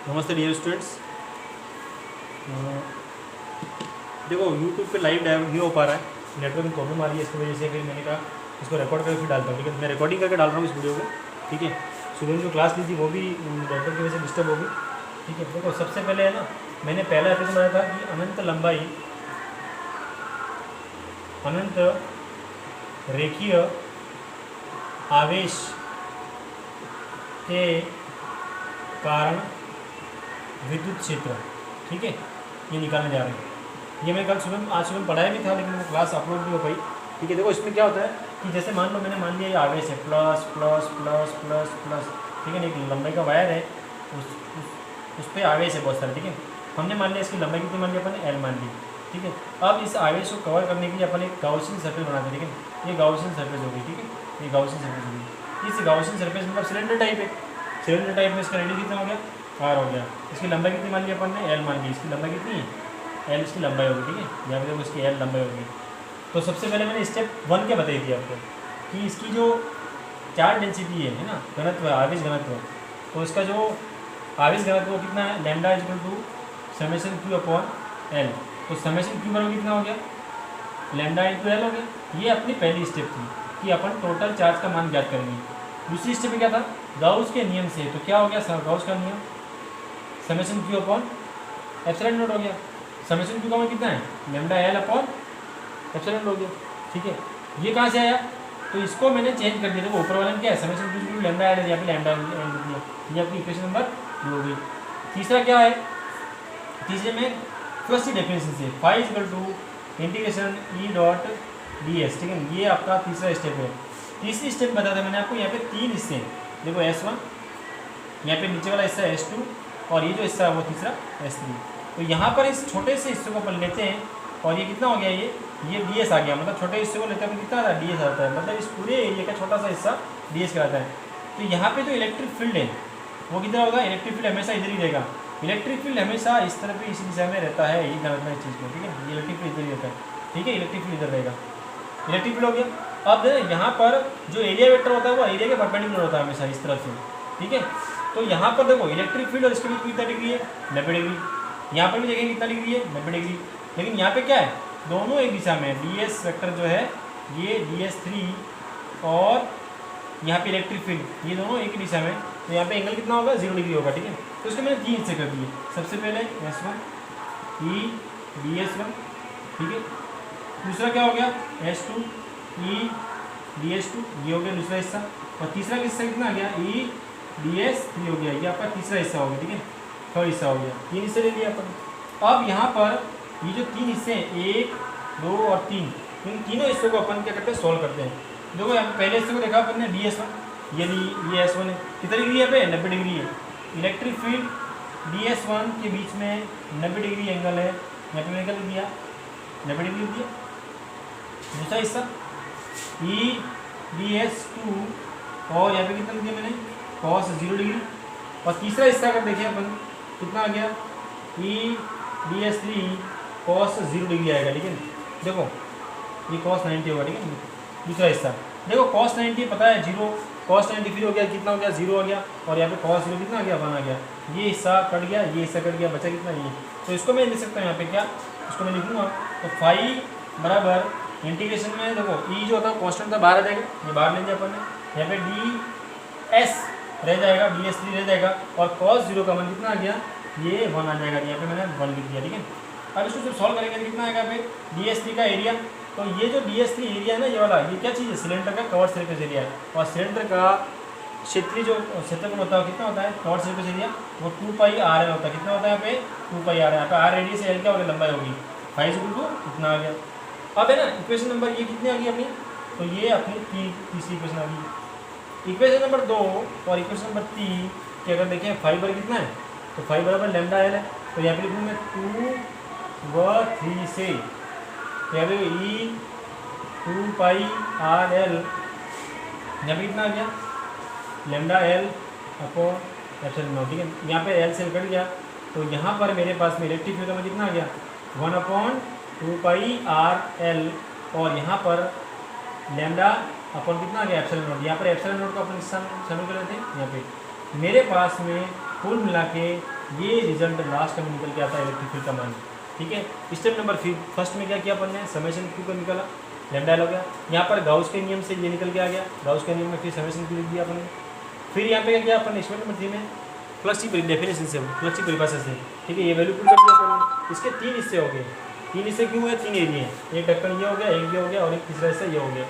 नमस्ते dear students. देखो YouTube पे लाइव डाउनलोड नहीं हो पा रहा है, नेटवर्क में प्रॉब्लम आ रही है, इसकी वजह से फिर मैंने कहा इसको रिकॉर्ड करके फिर डालता हूँ। ठीक है, मैं रिकॉर्डिंग करके डाल रहा हूँ इस वीडियो को। ठीक है, सुबह में जो क्लास ली थी वो भी नेटवर्क की वजह से डिस्टर्ब होगी। ठीक है, देखो सबसे पहले है ना, मैंने पहला एपिसोड बनाया था कि अनंत लंबाई अनंत रेखीय आवेश के कारण विद्युत क्षेत्र। ठीक है, ये निकालने जा रहे हैं। ये मैं कल सुबह आज सुबह पढ़ाया भी था, लेकिन वो क्लास अपलोड भी हो पाई। ठीक है, देखो इसमें क्या होता है कि जैसे मान लिया ये आवेश है plus plus plus plus plus. ठीक है, एक लंबाई का वायर है, उस पर आवेश है बहुत सारे। ठीक है, हमने मान लिया इसकी लंबाई कितनी मान ली अपन, एल मान ली। ठीक है, अब इस आवेश को कवर करने के लिए अपन एक गाउसियन सरफेस बनाते हैं। ठीक है, ये गाउसियन सरफेस होगी। ठीक है, ये गाउसियन सरफेस होगी। इस गाउसियन सरफेस मतलब सिलेंडर टाइप है। सिलेंडर टाइप में इसका रेडियस कितना हो गया, आर हो गया। इसकी लंबाई कितनी मान ली अपन ने, एल मान ली। इसकी लंबाई कितनी है, एल इसकी लंबाई होगी। ठीक है, यहाँ पे देखो इसकी एल लंबाई होगी। तो सबसे पहले मैंने स्टेप 1 क्या बताई थी आपको कि इसकी जो चार्ज डेंसिटी है ना, घनत्व, आवेश घनत्व, तो इसका जो आवेश घनत्व वो कितना है, lambda equal to summation q upon L. तो समेशन क्यू बराबर कितना हो गया, लैम्डा इंटू एल हो गया। ये अपनी पहली स्टेप थी कि अपन टोटल चार्ज का मान ज्ञात करेंगे। दूसरी स्टेप में क्या था, गाउस के नियम से। तो क्या हो गया, गाउस का नियम summation q upon epsilon not हो गया। समेशन क्यू का मान कितना है, लैम्डा एल अपॉन एप्सिलॉन हो गया। ठीक है, ये कहाँ से आया, तो इसको मैंने चेंज कर दिया। देखो ऊपर वाले में क्या है, समेशन क्यू लैम्डा एल है, यहाँ पे लैम्डा एल दिया। ये आपकी इक्वेशन नंबर 2 हो गई। तीसरा क्या है, तीसरे में फर्स्ट डेफिनेशन से phi equal to integration E dot D S. ठीक है, ये आपका तीसरा स्टेप है। तीसरी स्टेप बता था मैंने आपको, यहाँ पे 3 हिस्से हैं। देखो S1, यहाँ पे नीचे वाला हिस्सा S2 और ये जो हिस्सा है वो तीसरा S3। तो यहाँ पर इस छोटे से हिस्से को अपन लेते हैं और ये कितना हो गया, ये ds आ गया। मतलब छोटे हिस्से को लेते हैं कितना आता है, ds आता है। मतलब इस पूरे एरिया का छोटा सा हिस्सा ds कहलाता है। तो यहाँ पे जो इलेक्ट्रिक फील्ड है वो कितना होगा, इलेक्ट्रिक फील्ड हमेशा इधर ही रहेगा। इलेक्ट्रिक फील्ड हमेशा इस तरफ इस दिशा में रहता है, ये गलत है इस चीज़ को। ठीक है, ये इलेक्ट्रिक फील्ड इधर ही रहता है। ठीक है, इलेक्ट्रिक फील्ड इधर रहेगा, इलेक्ट्रिक फील्ड हो गया। अब यहाँ पर जो एरिया वेक्टर होता है वो एरिया के परपेंडिकुलर होता है हमेशा इस तरफ से। ठीक है, तो यहाँ पर देखो इलेक्ट्रिक फील्ड और इसके बीच कितना डिग्री है, 90 डिग्री। यहाँ पर भी देखेंगे कितना डिग्री है, 90 डिग्री। लेकिन यहाँ पे क्या है, दोनों एक दिशा में, ds वेक्टर जो है ये ds3 और यहाँ पे इलेक्ट्रिक फील्ड ये दोनों एक ही दिशा में। तो यहाँ पे एंगल कितना होगा, 0 डिग्री होगा। ठीक है, तो इसको मैंने 3 हिस्से कर दिए। सबसे पहले S1 E ds1। ठीक है, दूसरा क्या हो गया, S2 E ds2, ये हो गया दूसरा हिस्सा। और तीसरा हिस्सा कितना आ गया, E ds3 हो गया। ये आपका तीसरा हिस्सा हो गया। ठीक है, थर्ड हिस्सा हो गया। 3 हिस्से ले लिया अपन। अब यहाँ पर ये जो 3 हिस्से हैं 1, 2 और 3, इन तीनों हिस्सों को अपन क्या करते हैं, सॉल्व करते हैं। देखो यहाँ पहले हिस्से को देखा अपन ने ds1, ये S1 है, कितनी डिग्री है पे, 90 डिग्री है। इलेक्ट्रिक फील्ड ds1 के बीच में 90 डिग्री एंगल है, यहाँ पे एंगल दिया 90 डिग्री दिया। दूसरा हिस्सा E ds2 और यहाँ पे कितना दिया मैंने, cos 0 डिग्री। और तीसरा हिस्सा अगर देखें अपन कितना आ गया, E ds3 cos 0 डिग्री आएगा। ठीक है, देखो ये cos 90 होगा। ठीक है, दूसरा हिस्सा देखो cos 90 पता है 0, cos 90 फिर हो गया कितना हो गया, 0 आ गया। और यहाँ पे cos 0 कितना आ गया, 1 आ गया। ये हिस्सा कट गया, ये हिस्सा कट गया, बचा कितना, ये। तो इसको मैं लिख सकता हूँ यहाँ पे क्या, इसको मैं लिखूँगा तो फाई बराबर इंटीग्रेशन में देखो ई जो होता है कॉन्स्टेंट था, बाहर आ जाएगा, ये बाहर ले लिया अपन ने। यहाँ पे ds रह जाएगा, ds3 रह जाएगा। और cos 0 का मान कितना आ गया, ये 1 आ जाएगा। यहाँ पे मैंने 1 लिख दिया। ठीक है, अब इसको जब सॉल्व करेंगे तो कितना आएगा पे, ds3 का एरिया। तो ये जो ds3 एरिया है ना, ये वाला, ये क्या चीज़ है, सिलेंडर का कवर सरफेस एरिया है। और सिलेंडर का क्षेत्रीय जो क्षेत्रफल होता है कितना होता है, कवर सरफेस एरिया, वो 2πr होता है। कितना होता है यहाँ पे, 2πr। यहाँ पे r रेडियस है, l क्या होगी, लंबाई होगी। फाई इतना आ गया। अब है ना इक्वेशन नंबर ये कितनी आ गई अपनी, तो ये अपनी तीसरी इक्वेशन आ गई। इक्वेशन नंबर 2 और इक्वेशन नंबर 3 के अगर देखें फाई बराबर कितना है, तो फाई बराबर लैम्डा एल है। तो यहाँ पे लिखूँ मैं 2 व 3 से, यहाँ पे E 2πrl, यहाँ पे कितना आ गया, lambda L upon epsilon not. ठीक है, यहाँ पे एल से कट गया। तो यहाँ पर मेरे पास में इलेक्ट्रिक फील्ड में कितना आ गया, 1/2πrl। और यहाँ पर लैम्डा अपन कितना आ गया, एप्सिलॉन नॉट। यहाँ पर एप्सिलॉन नॉट को अपन शामिल कर लेते हैं। यहाँ पे मेरे पास में कुल मिला के ये रिजल्ट लास्ट में निकल के आता है इलेक्ट्रिक फील्ड का मान, ठीक है। स्टेप नंबर फर्स्ट में क्या किया अपन ने, समेशन क्यू को निकाला, लैम्डा हो गया। यहाँ पर गाउस के नियम से ये निकल के आ गया, गाउस के नियम में फिर समेशन क्यू लिख दिया अपन ने। फिर यहाँ पे क्या किया अपन ने, स्टेप नंबर 3 में फ्लक्स की डेफिनेशन से, फ्लक्स की परिभाषा से, ठीक है, ये वैल्यू पुट कर दिया अपन ने। इसके 3 हिस्से हो गए, 3 हिस्से क्यों हुए, 3 एरिया हैं, एक ढक्कन ये हो गया, एक ये हो गया और एक तीसरा हिस्सा ये हो गया।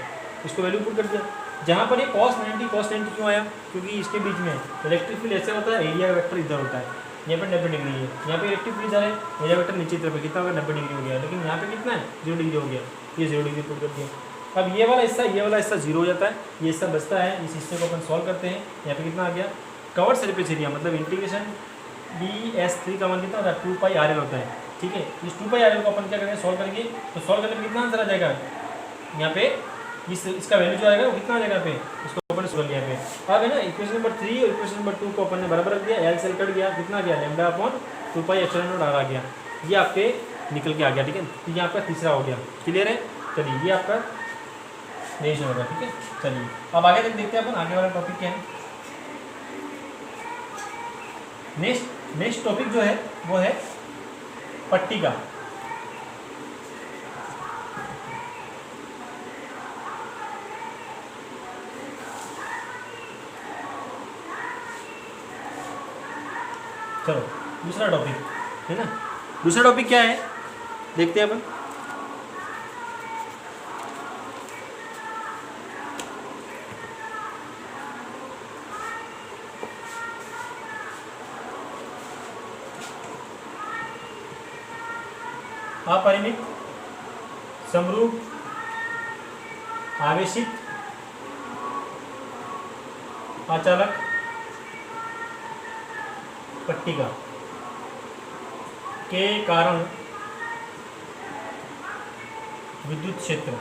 इसको वैल्यू पुट कर दिया। जहाँ पर ये cos 90 क्यों आया, क्योंकि इसके बीच में इलेक्ट्रिक फील्ड ऐसे होता है, एरिया वेक्टर इधर होता है, यहाँ पर 90 डिग्री है, यहाँ पे इलेक्ट्रिक फील्ड जा रहा है, एरिया वेक्टर नीचे तरफ कितना होगा, 90 डिग्री हो गया, लेकिन यहाँ पे कितना है, 0 डिग्री हो गया, ये 0 डिग्री पुट कर दिया। अब ये वाला हिस्सा 0 हो जाता है, ये हिस्सा बचता है, इस हिस्से को अपन सॉल्व करते हैं। यहाँ पे कितना आ गया, कवर्ड सरफेस एरिया मतलब इंटीग्रेशन ds3 का मान कितना होता है, 2πrl होता है, ठीक है। इस 2πrl को अपन क्या करेंगे, सॉल्व करेंगे, तो सॉल्व करने में कितना आंसर आ जाएगा, यहाँ पे इसका वैल्यू जो आएगा वो कितना आ जाएगा, पे इसको अपन सॉल्व किया पे। अब है ना इक्वेशन नंबर 3 और इक्वेशन नंबर 2 को अपन ने बराबर रख दिया, एल सेल कट गया, कितना गया, लैम्डा अपॉन 2πε0 आ गया, ये आपके निकल के आ गया, ठीक है। तो ये आपका तीसरा हो गया, क्लियर है। चलिए ये आपका नहीं होगा, ठीक है। चलिए अब आगे तक देखते हैं अपन, आगे वाला टॉपिक क्या है। नेक्स्ट टॉपिक जो है वो है पट्टी का। चलो दूसरा टॉपिक है ना, दूसरा टॉपिक क्या है देखते हैं अपन। अपरिमित समरूप आवेशित अचालक पट्टिका के कारण विद्युत क्षेत्र,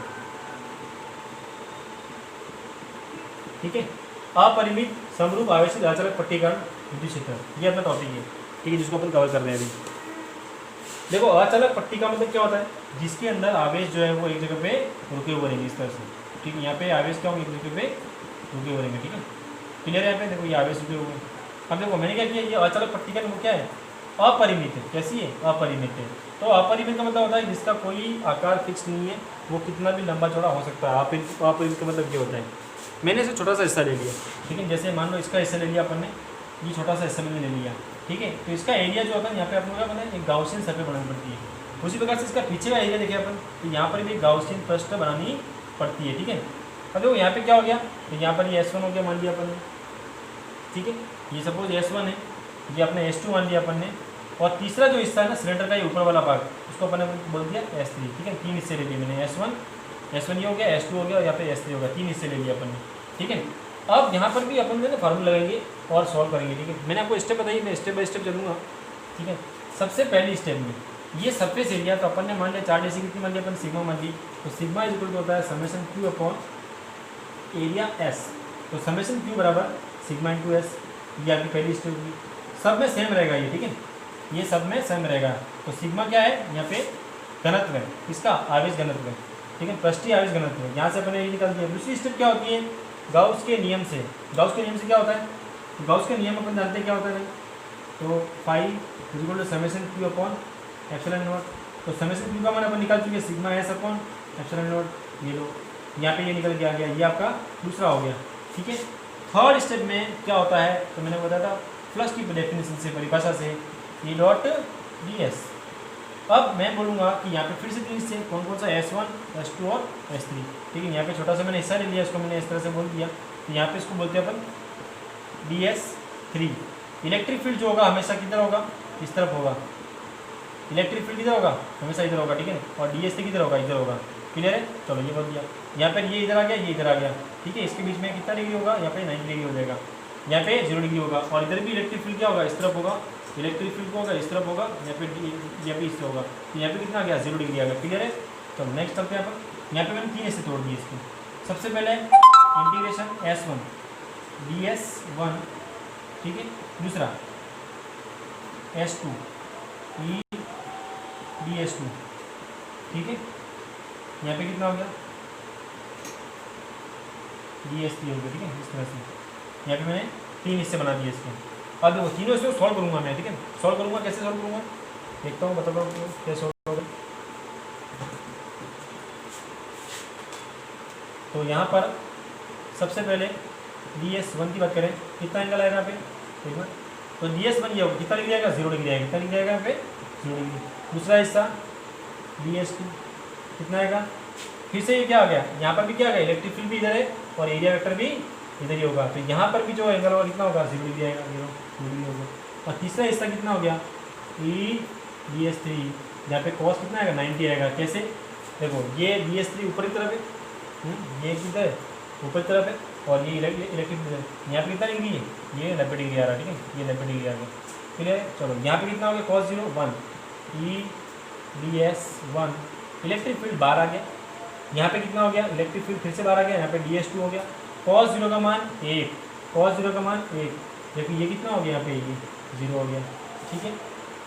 ठीक है। अपरिमित समरूप आवेशित अचालक पट्टी के कारण विद्युत क्षेत्र, ये अपना टॉपिक है, ठीक है, जिसको अपन कवर कर रहे हैं अभी। देखो अचालक पट्टी का मतलब क्या होता है, जिसके अंदर आवेश जो है वो एक जगह पे रुके हुए रहेंगे इस तरह से, ठीक है। यहाँ पे आवेश क्या होंगे, एक जगह पे रुके हुए रहेंगे, ठीक है, क्लियर है। यहाँ पे देखो ये आवेश रुके हुए हैं। अब देखो मैंने क्या किया, ये अचालक पट्टी का मतलब क्या है, अपरिमित है। कैसी है, अपरिमित है। तो अपरिमित का मतलब होता है जिसका कोई आकार फिक्स नहीं है, वो कितना भी लंबा चौड़ा हो सकता है। अपरिमित का मतलब क्या होता है, मैंने इसे छोटा सा हिस्सा ले लिया, ठीक है, जैसे मान लो इसका हिस्सा ले लिया अपन ने, ये छोटा सा हिस्सा मैंने ले लिया, ठीक है। तो इसका एरिया जो होता है यहाँ पे अपन क्या बनाए, एक गाउसियन सर्फे बनानी पड़ती है। उसी प्रकार से इसका पीछे का एरिया देखें अपन, तो यहाँ पर भी गाउसियन पृष्ठ बनानी पड़ती है, ठीक है। अब देखो यहाँ पे क्या हो गया, तो यहाँ पर ये S1 हो गया मान लिया अपन ने, ठीक है, ये सपोज S1 है, ये अपने S2 मान लिया अपन ने, और तीसरा जो हिस्सा है ना सिलेंडर का, ये ऊपर वाला पार्ट, उसको अपन ने बोल दिया S3, ठीक है। 3 हिस्से ले लिए मैंने, S1 ये हो गया, S2 हो गया और यहाँ पे S3 हो गया, 3 हिस्से ले लिए अपन ने, ठीक है। अब यहाँ पर भी अपन ने फार्मूला लगाएंगे और सॉल्व करेंगे, ठीक है। मैंने आपको स्टेप बताइए, मैं स्टेप बाय स्टेप चलूँगा, ठीक है। सबसे पहली स्टेप में ये सरफेस एरिया, तो अपन ने मान लिया 4 डेसी कितनी मान लिया अपन, सिग्मा मान ली, तो सिग्मा इज इक्वल टू होता है summation q upon area S, तो समेशन क्यू बराबर सिग्मा इंटू एस, ये आपकी पहली स्टेप होगी। सब में सेम रहेगा ये, ठीक है, ये सब में सेम रहेगा। तो सिग्मा क्या है, यहाँ पे घनत्व है, इसका आवेश घनत्व है, ठीक है, पृष्ठीय आवेश घनत्व है, यहाँ से अपन ये निकाल दिया। दूसरी स्टेप क्या होती है, गाउस के नियम से। गाउस के नियम से क्या होता है, तो गाउस के नियम अपन जानते हैं क्या होता है, तो phi is equal to summation q upon epsilon not, तो समेशन क्यू का मान अपन निकाल चुके, sigma S upon epsilon not, ये लो यहाँ पे ये निकल के आ गया, ये आपका दूसरा हो गया, ठीक है। थर्ड स्टेप में क्या होता है, तो मैंने बताया था फ्लक्स की डेफिनेशन से, परिभाषा से, ई डॉट डी एस। अब मैं बोलूँगा कि यहाँ पे फिर से 3 हिस्से, कौन कौन सा, S1, S2 और S3, ठीक है। यहाँ पे छोटा सा मैंने हिस्सा ले लिया, इसको मैंने इस तरह से बोल दिया, तो यहाँ पे इसको बोलते हैं अपन DS3। इलेक्ट्रिक फील्ड जो होगा हमेशा किधर होगा, इस तरफ होगा, इलेक्ट्रिक फील्ड किधर होगा, हमेशा इधर होगा, ठीक है। और DS3 किधर होगा, इधर होगा, क्लियर है। चलो ये बोल दिया, यहाँ पर ये इधर आ गया, ये इधर आ गया, ठीक है। इसके बीच में कितना डिग्री होगा, यहाँ पे 90 डिग्री हो जाएगा, यहाँ पे 0 डिग्री होगा, और इधर भी इलेक्ट्रिक फील्ड क्या होगा, इस तरफ होगा, इलेक्ट्रिक फील्ड को होगा इस तरफ होगा, यहाँ पे इससे होगा, तो यहाँ पे कितना आ गया, 0 डिग्री आ गया, क्लियर है। चलो नेक्स्ट चलते हैं अपन। यहाँ पे मैंने 3 ऐसे तोड़ दिए इसको। सबसे पहले इंटीग्रेशन S1 DS1, ठीक है। दूसरा S2 E DS2, ठीक है। यहाँ पे कितना हो गया, DS3 हो गया, ठीक है। इस तरह से यहाँ पे मैंने 3 हिस्से बना दिए इसके, अब देखो तीनों इसको सॉल्व करूँगा मैं, ठीक है। सॉल्व करूँगा, कैसे सॉल्व करूँगा देखता हूँ, बताता हूँ कैसे सॉल्व होगा। तो यहाँ पर सबसे पहले DS1 की बात करें, कितना एंगल आएगा यहाँ पे, ठीक है। तो DS1 ये होगा, कितना डिग्री आएगा, 0 डिग्री आएगा, कितना डिग्री आएगा यहाँ पे, 0 डिग्री। दूसरा हिस्सा DS2 कितना आएगा, फिर से ये क्या आ गया, यहाँ पर भी क्या आ गया, इलेक्ट्रिक फील्ड भी इधर है और एरिया वेक्टर भी इधर ही होगा, तो यहाँ पर भी जो एंगल होगा कितना होगा, 0 डिग्री आएगा, 0 डिग्री होगा। और तीसरा हिस्सा कितना हो गया, DS3, जहाँ पे कॉस कितना आएगा, 90 आएगा। कैसे, देखो ये DS3 ऊपर की तरफ है, ये किधर है, ऊपर की तरफ है, और ये इलेक्ट्रिक फील्ड यहाँ पे कितना डिग्री है, ये 90 डिग्री आ रहा है, ठीक है, ये 90 डिग्री आ गया। क्लियर है, चलो यहाँ पे कितना हो गया, cos 0 1, DS1 इलेक्ट्रिक फील्ड बाहर आ गया। यहाँ पे कितना हो गया, इलेक्ट्रिक फील्ड फिर से बाहर आ गया, यहाँ पे DS2 हो गया। cos 0 का मान 1, cos 0 का मान 1, देखो ये कितना हो गया, यहाँ पे ये 0 हो गया, ठीक है।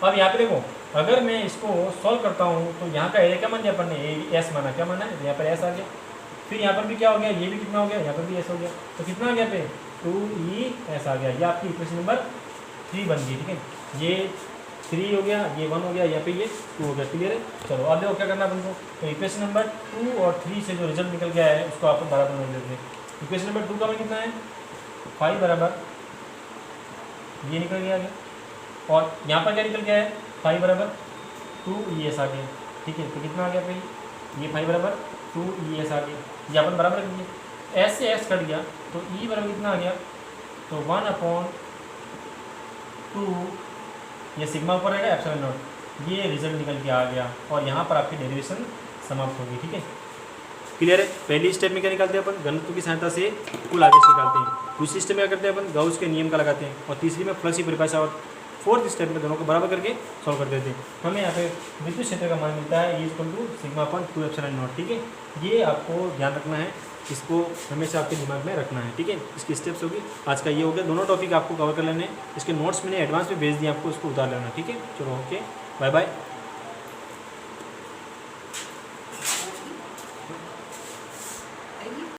अब यहाँ पे देखो, अगर मैं इसको सॉल्व करता हूँ तो यहाँ का एरिया क्या मान दिया अपन ने, S माना, क्या माना है, यहाँ पर S आ गया। फिर यहाँ पर भी क्या हो गया, ये भी कितना हो गया, यहाँ पर भी S हो गया, तो कितना आ गया यहाँ पे 2ES आ गया। ये आपकी इक्वेशन नंबर 3 बन गई, ठीक है। ये 3 हो गया, ये 1 हो गया, यहाँ पे ये 2 हो गया। क्लियर है, चलो अब देखो क्या करना है अपन को। तो इक्वेशन नंबर 2 और 3 से जो रिजल्ट निकल गया है उसको आप बराबर में लेते हैं। इक्वेशन नंबर 2 का मान कितना है, 5 बराबर ये निकल गया आगे, और यहाँ पर क्या निकल गया है, 5 बराबर 2ES आ गया, ठीक है। तो कितना आ गया भाई, ये 5 बराबर 2ES आ गया, ये अपन बराबर रख दिए। S से S कट गया तो E बराबर कितना आ गया, तो 1/2 ये सिग्मा ऊपर रहेगा, एप्सिलॉन नॉट, ये रिजल्ट निकल के आ गया, और यहाँ पर आपकी डेरिवेशन समाप्त होगी, ठीक है। क्लियर है। पहली स्टेप में क्या निकालते हैं अपन, गणितों की सहायता से कुल आवेश निकालते हैं। दूसरी स्टेप में क्या करते हैं अपन, गाउस के नियम का लगाते हैं, और तीसरी में फ्लक्स की परिभाषा, और फोर्थ स्टेप में दोनों को बराबर करके सॉल्व कर देते हैं। हमें यहाँ पे विद्युत क्षेत्र का मान मिलता है, E = σ/2 एप्सिलॉन नॉट, ठीक है। ये आपको ध्यान रखना है, इसको हमेशा आपके दिमाग में रखना है, ठीक है। इसकी स्टेप्स होगी, आज का ये हो गया, दोनों टॉपिक आपको कवर कर लेने हैं। इसके नोट्स मैंने एडवांस में भेज दिए आपको, उसको उतार लेना, ठीक है। चलो ओके, बाय बाय।